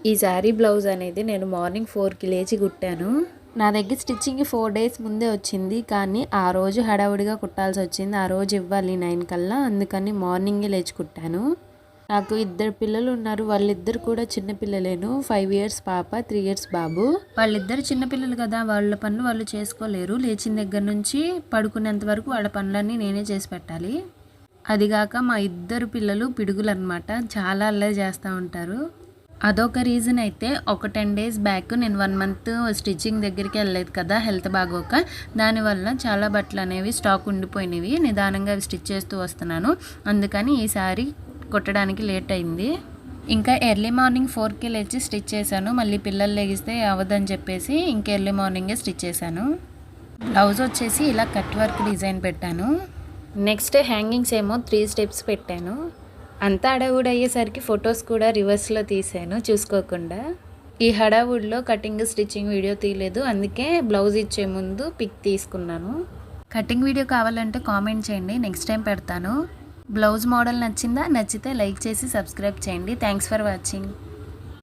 ఈ శారీ బ్లౌజ్ అనేది నేను మార్నింగ్ 4కి లేచి కుట్టాను. నా దగ్గర స్టిచ్చింగ్కి 4 డేస్ ముందే వచ్చింది, కానీ ఆ రోజు హడావుడిగా కుట్టాల్సి వచ్చింది. ఆ రోజు ఇవ్వాలి 9 కల్లా, అందుకని మార్నింగే లేచి కుట్టాను. నాకు 2 పిల్లలు ఉన్నారు. వాళ్ళిద్దరు కూడా చిన్న పిల్లలేను. 5 ఇయర్స్ పాప, 3 ఇయర్స్ బాబు. వాళ్ళిద్దరు చిన్నపిల్లలు కదా, వాళ్ళ పనులు వాళ్ళు చేసుకోలేరు. లేచిన దగ్గర నుంచి పడుకునేంత వరకు వాళ్ళ పనులన్నీ నేనే చేసి పెట్టాలి. అదిగాక మా 2 పిల్లలు పిడుగులు అనమాట, చాలా అల్లరి చేస్తూ ఉంటారు. అదొక రీజన్ అయితే. ఒక 10 డేస్ బ్యాక్ నేను 1 మంత్ స్టిచ్చింగ్ దగ్గరికి వెళ్ళలేదు కదా, హెల్త్ బాగోక. దానివల్ల చాలా బట్టలు అనేవి స్టాక్ ఉండిపోయినవి. నిదానంగా అవి స్టిచ్ చేస్తూ వస్తున్నాను, అందుకని ఈసారి కుట్టడానికి లేట్ అయింది. ఇంకా ఎర్లీ మార్నింగ్ 4కి లేచి స్టిచ్ చేశాను. మళ్ళీ పిల్లలు లెగిస్తే అవ్వదని చెప్పేసి ఇంకా ఎర్లీ మార్నింగే స్టిచ్ చేశాను. బ్లౌజ్ వచ్చేసి ఇలా కట్ వర్క్ డిజైన్ పెట్టాను. నెక్స్ట్ హ్యాంగింగ్స్ ఏమో 3 స్టెప్స్ పెట్టాను. అంతా హడావుడి అయ్యేసరికి ఫొటోస్ కూడా రివర్స్లో తీసాను చూసుకోకుండా. ఈ హడావుడిలో కటింగ్ స్టిచ్చింగ్ వీడియో తీయలేదు, అందుకే బ్లౌజ్ ఇచ్చే ముందు పిక్ తీసుకున్నాను. కటింగ్ వీడియో కావాలంటే కామెంట్ చేయండి, నెక్స్ట్ టైం పెడతాను. బ్లౌజ్ మోడల్ నచ్చిందా? నచ్చితే లైక్ చేసి సబ్స్క్రైబ్ చేయండి. Thanks for watching.